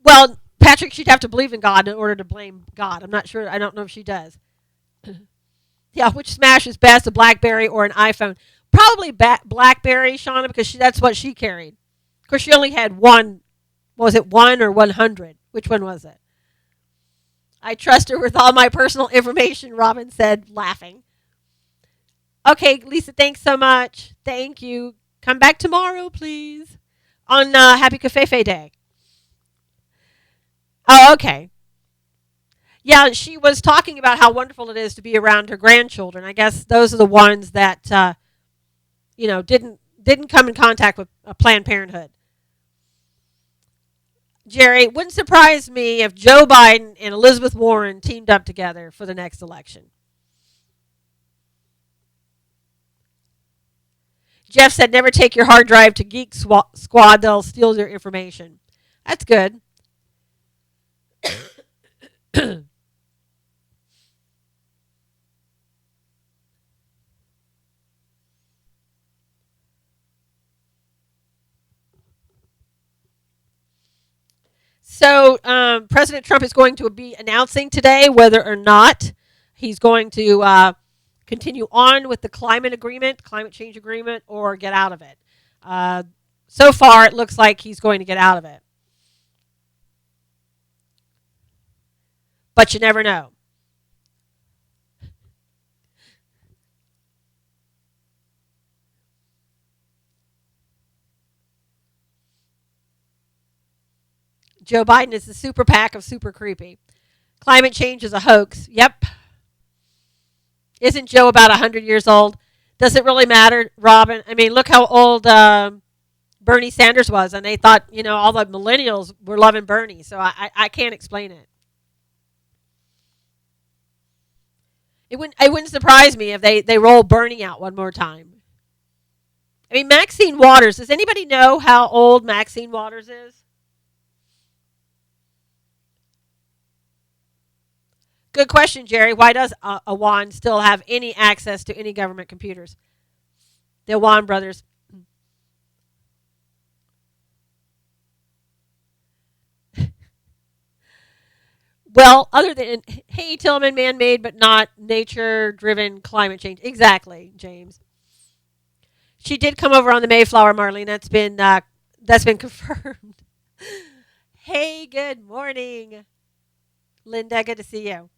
Well, Patrick, she'd have to believe in God in order to blame God. I'm not sure. I don't know if she does. Yeah, which smash is best, a BlackBerry or an iPhone? Probably BlackBerry, Shauna, because that's what she carried. Of course, she only had one. Was it 1 or 100? Which one was it? I trust her with all my personal information, Robin said, laughing. Okay, Lisa, thanks so much. Thank you. Come back tomorrow, please, on Happy Covfefe Day. Oh, okay. Yeah, she was talking about how wonderful it is to be around her grandchildren. I guess those are the ones that didn't come in contact with Planned Parenthood. Jerry, it wouldn't surprise me if Joe Biden and Elizabeth Warren teamed up together for the next election. Jeff said, never take your hard drive to Geek Squad. They'll steal your information. That's good. So, President Trump is going to be announcing today whether or not he's going to continue on with the climate change agreement, or get out of it. Uh, so far, it looks like he's going to get out of it. But you never know. Joe Biden is the super PAC of super creepy. Climate change is a hoax. Yep. Isn't Joe about 100 years old? Does it really matter, Robin? I mean, look how old Bernie Sanders was, and they thought, all the millennials were loving Bernie. So I can't explain it. It wouldn't surprise me if they roll Bernie out one more time. I mean, Maxine Waters. Does anybody know how old Maxine Waters is? Good question, Jerry. Why does Awan still have any access to any government computers? The Awan brothers. Well, other than, hey, Tillman, man-made but not nature-driven climate change. Exactly, James. She did come over on the Mayflower, Marlene. That's been confirmed. Hey, good morning, Linda. Good to see you.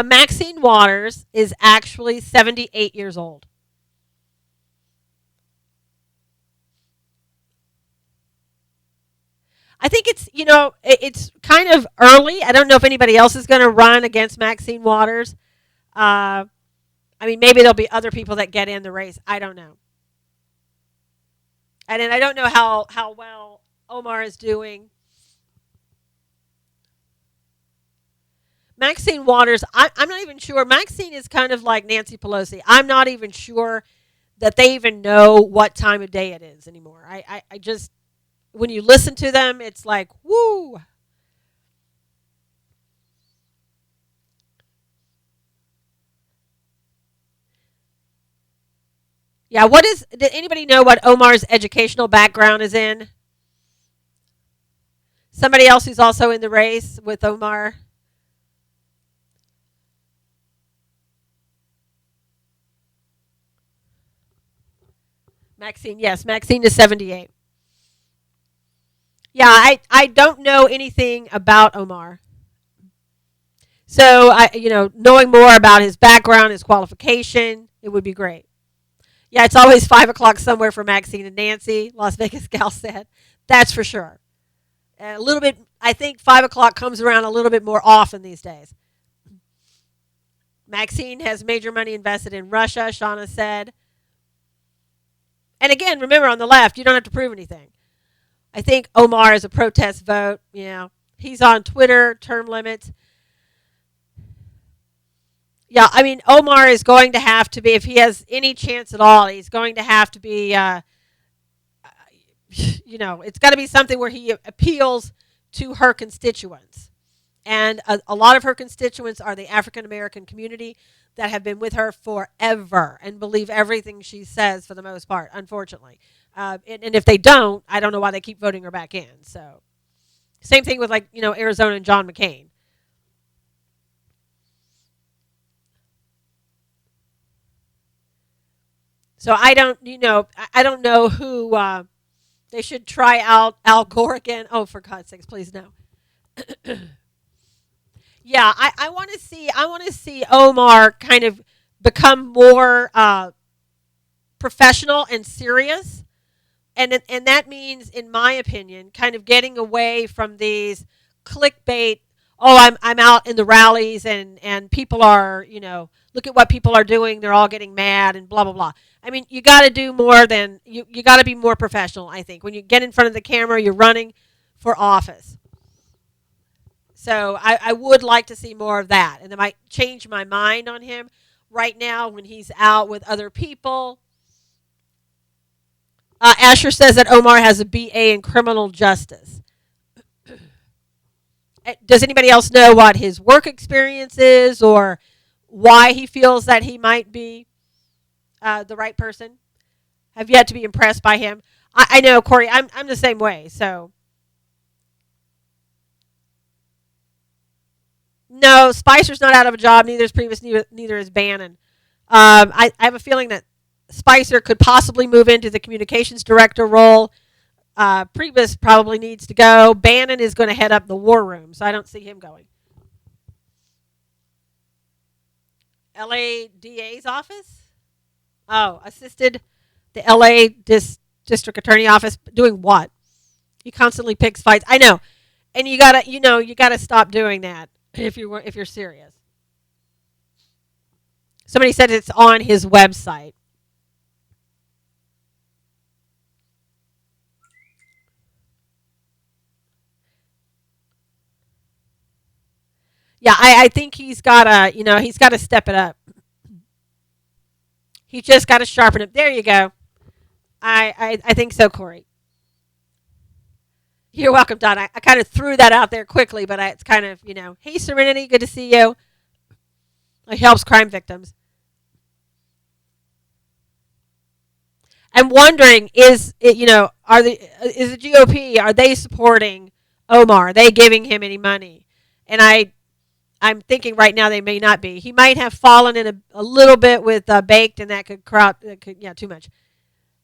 Maxine Waters is actually 78 years old. I think it's kind of early. I don't know if anybody else is going to run against Maxine Waters. Uh, I mean, maybe there'll be other people that get in the race. I don't know. And then I don't know how well Omar is doing. Maxine Waters, I'm not even sure. Maxine is kind of like Nancy Pelosi. I'm not even sure that they even know what time of day it is anymore. I just, when you listen to them, it's like, woo. Yeah, did anybody know what Omar's educational background is in? Somebody else who's also in the race with Omar? Maxine, yes, Maxine is 78. Yeah, I don't know anything about Omar. So knowing more about his background, his qualification, it would be great. Yeah, it's always 5 o'clock somewhere for Maxine and Nancy. Las Vegas gal said, that's for sure. A little bit. I think 5 o'clock comes around a little bit more often these days. Maxine has major money invested in Russia. Shauna said, and again, remember on the left, you don't have to prove anything. I think Omar is a protest vote. He's on Twitter. Term limits. Yeah, I mean, Omar is going to have to be, if he has any chance at all, he's going to have to be, it's got to be something where he appeals to her constituents. And a lot of her constituents are the African American community that have been with her forever and believe everything she says for the most part, unfortunately. And if they don't, I don't know why they keep voting her back in. So, same thing with Arizona and John McCain. So I don't know who they should try out Al Gore again. Oh, for God's sakes, please no. Yeah, I want to see Omar kind of become more professional and serious, and that means, in my opinion, kind of getting away from these clickbait. oh, I'm out in the rallies and people are, look at what people are doing. They're all getting mad and blah blah blah. I mean, you got to do more than you got to be more professional. I think when you get in front of the camera, you're running for office. So I would like to see more of that, and it might change my mind on him. Right now, when he's out with other people, Asher says that Omar has a BA in criminal justice. Does anybody else know what his work experience is or why he feels that he might be the right person? Have yet to be impressed by him. I know, Corey, I'm the same way. So, no, Spicer's not out of a job. Neither is Previous, neither is Bannon. I have a feeling that Spicer could possibly move into the communications director role. Priebus probably needs to go. Bannon is going to head up the war room, so I don't see him going. LA DA's office? Oh, assisted the LA district attorney office doing what? He constantly picks fights. I know. And you gotta stop doing that if you're serious. Somebody said it's on his website. Yeah, I think he's gotta step it up. He's just gotta sharpen it. There you go. I think so, Corey. You're welcome, Don. I kind of threw that out there quickly, but it's kind of, hey, Serenity, good to see you. It helps crime victims. I'm wondering, is the GOP, are they supporting Omar? Are they giving him any money? And I'm thinking right now they may not be. He might have fallen in a little bit with Baked, and that could, yeah, too much.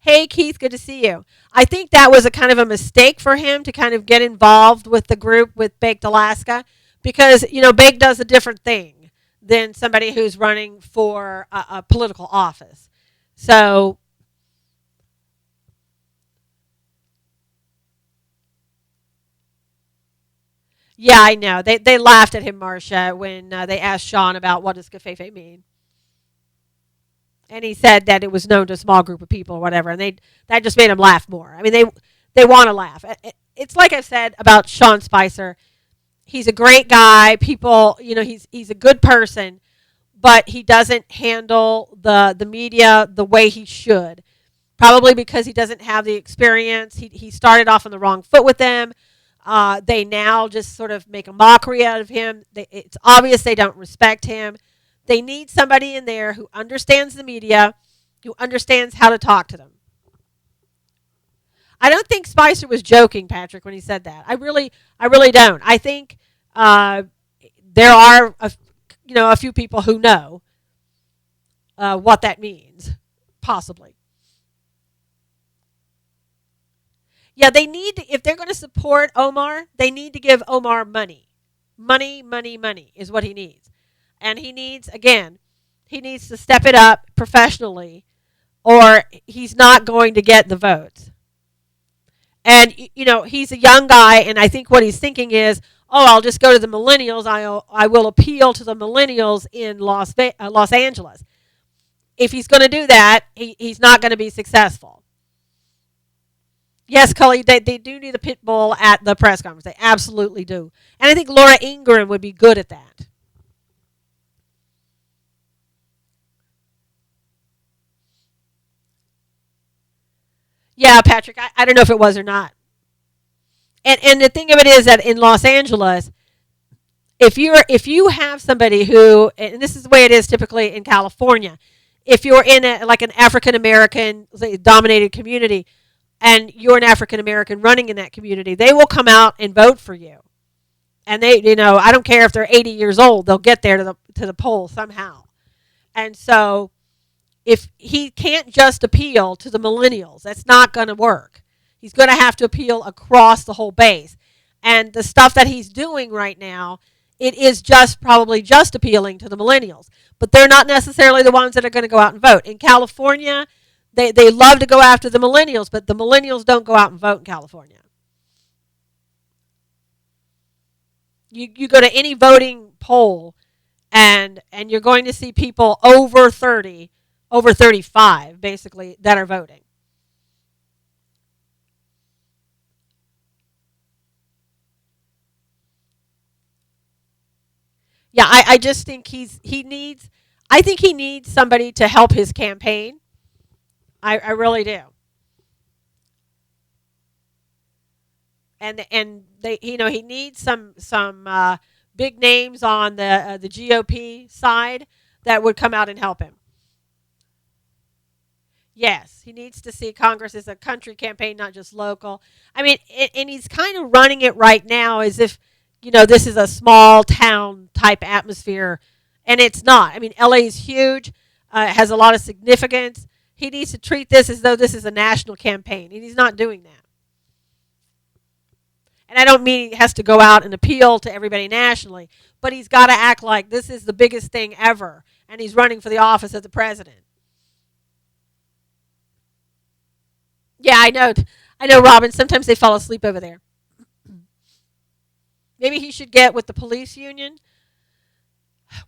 Hey, Keith, good to see you. I think that was a kind of a mistake for him to kind of get involved with the group with Baked Alaska because, Baked does a different thing than somebody who's running for a political office. So, yeah, I know. They laughed at him, Marcia, when they asked Sean about what does Cafefe mean. And he said that it was known to a small group of people or whatever, and that just made him laugh more. I mean, they want to laugh. It's like I said about Sean Spicer. He's a great guy. People, he's a good person, but he doesn't handle the media the way he should. Probably because he doesn't have the experience. He started off on the wrong foot with them. They now just sort of make a mockery out of him. It's obvious they don't respect him. They need somebody in there who understands the media, who understands how to talk to them. I don't think Spicer was joking, Patrick, when he said that. I really don't. I think there are a few people who know what that means, possibly. Yeah, they need to, if they're going to support Omar, they need to give Omar money. Money, money, money is what he needs. And he needs to step it up professionally or he's not going to get the votes. And he's a young guy and I think what he's thinking is, "Oh, I'll just go to the millennials. I will appeal to the millennials in Los Angeles." If he's going to do that, he's not going to be successful. Yes, Cully, they do need a pit bull at the press conference. They absolutely do. And I think Laura Ingraham would be good at that. Yeah, Patrick, I don't know if it was or not. And the thing of it is that in Los Angeles, if you have somebody who, and this is the way it is typically in California, if you're in like an African American dominated community and you're an African American running in that community, they will come out and vote for you. And I don't care if they're 80 years old, they'll get there to the poll somehow. And so if he can't just appeal to the millennials, that's not going to work. He's going to have to appeal across the whole base. And the stuff that he's doing right now, it is probably just appealing to the millennials. But they're not necessarily the ones that are going to go out and vote. In California, they love to go after the millennials, but the millennials don't go out and vote in California. You go to any voting poll, and you're going to see people over 30, over 35, basically, that are voting. Yeah, I just think he needs. I think he needs somebody to help his campaign. I really do. And they, he needs some big names on the GOP side that would come out and help him. Yes, he needs to see Congress as a country campaign, not just local. I mean, and he's kind of running it right now as if, this is a small town type atmosphere, and it's not. I mean, LA is huge, has a lot of significance. He needs to treat this as though this is a national campaign, and he's not doing that. And I don't mean he has to go out and appeal to everybody nationally, but he's got to act like this is the biggest thing ever, and he's running for the office of the president. Yeah, I know. I know, Robin. Sometimes they fall asleep over there. Maybe he should get with the police union.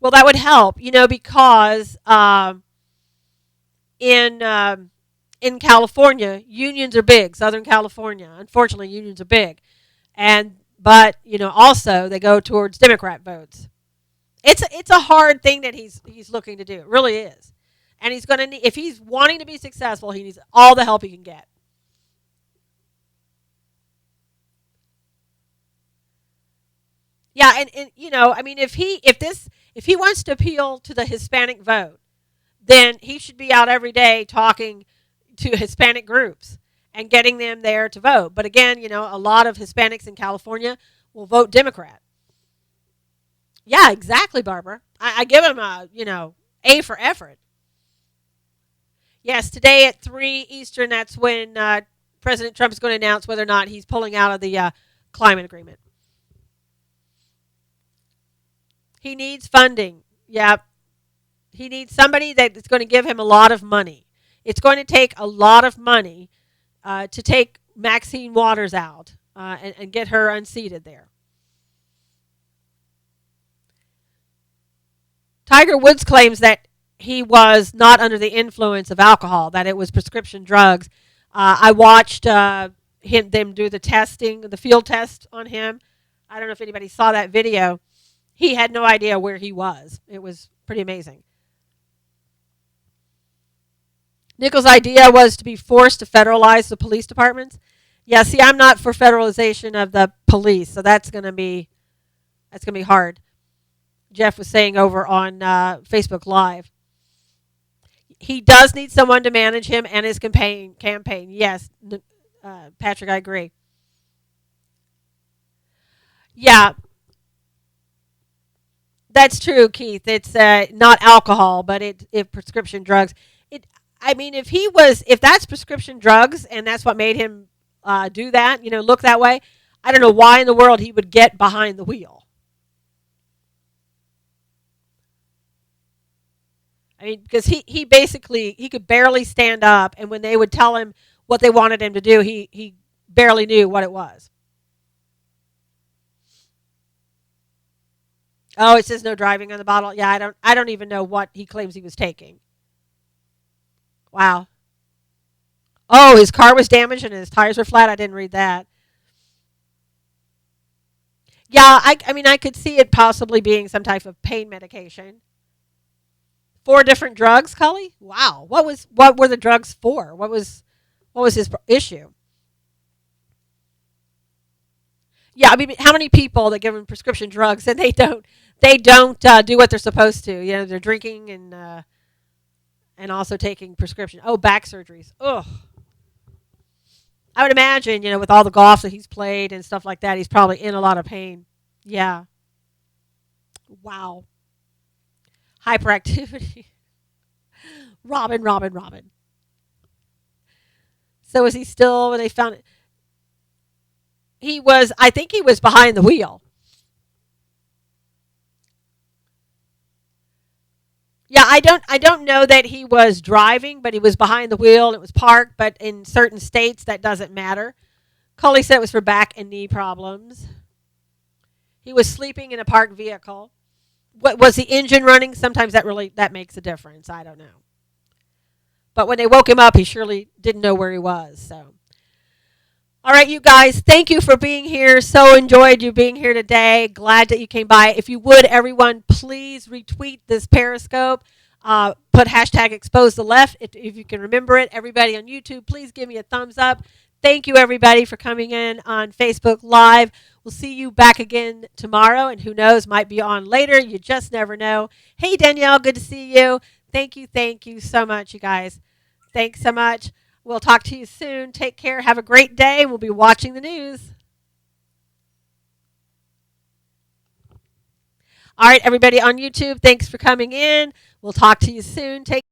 Well, that would help, because in in California, unions are big. Southern California, unfortunately, unions are big, and but also they go towards Democrat votes. It's a hard thing that he's looking to do. It really is, and he's going to need, if he's wanting to be successful, he needs all the help he can get. Yeah, and I mean, if he wants to appeal to the Hispanic vote, then he should be out every day talking to Hispanic groups and getting them there to vote. But again, a lot of Hispanics in California will vote Democrat. Yeah, exactly, Barbara. I give him A for effort. Yes, today at 3 Eastern, that's when President Trump is going to announce whether or not he's pulling out of the climate agreement. He needs funding. Yeah, he needs somebody that's going to give him a lot of money. It's going to take a lot of money to take Maxine Waters out and get her unseated there. Tiger Woods claims that he was not under the influence of alcohol, that it was prescription drugs. I watched them do the testing, the field test on him. I don't know if anybody saw that video. He had no idea where he was. It was pretty amazing. Nichols' idea was to be forced to federalize the police departments. Yeah, see, I'm not for federalization of the police, so that's gonna be hard. Jeff was saying over on Facebook Live. He does need someone to manage him and his campaign. Yes, Patrick, I agree. Yeah, that's true, Keith. It's not alcohol, but it prescription drugs. It. I mean, if that's prescription drugs and that's what made him do that, look that way. I don't know why in the world he would get behind the wheel. I mean, because he basically he could barely stand up, and when they would tell him what they wanted him to do, he barely knew what it was. Oh, it says no driving on the bottle. Yeah, I don't even know what he claims he was taking. Wow. Oh, his car was damaged and his tires were flat. I didn't read that. Yeah, I mean I could see it possibly being some type of pain medication. Four different drugs, Cully? Wow. What were the drugs for? What was his issue? Yeah, I mean, how many people that give them prescription drugs and they don't do what they're supposed to? They're drinking and also taking prescription. Oh, back surgeries. Ugh. I would imagine, with all the golf that he's played and stuff like that, he's probably in a lot of pain. Yeah. Wow. Hyperactivity. Robin, Robin, Robin. So is he still when they found it? I think he was behind the wheel. Yeah, I don't know that he was driving, but he was behind the wheel and it was parked, but in certain states that doesn't matter. Cully said it was for back and knee problems. He was sleeping in a parked vehicle. What was the engine running? Sometimes that makes a difference. I don't know. But when they woke him up, he surely didn't know where he was. So, all right, you guys, thank you for being here. So enjoyed you being here today. Glad that you came by. If you would, everyone, please retweet this Periscope. Put hashtag expose the left if you can remember it. Everybody on YouTube, please give me a thumbs up. Thank you, everybody, for coming in on Facebook Live. We'll see you back again tomorrow, and who knows, might be on later. You just never know. Hey, Danielle, good to see you. Thank you so much, you guys. Thanks so much. We'll talk to you soon. Take care. Have a great day. We'll be watching the news. All right, everybody on YouTube, thanks for coming in. We'll talk to you soon. Take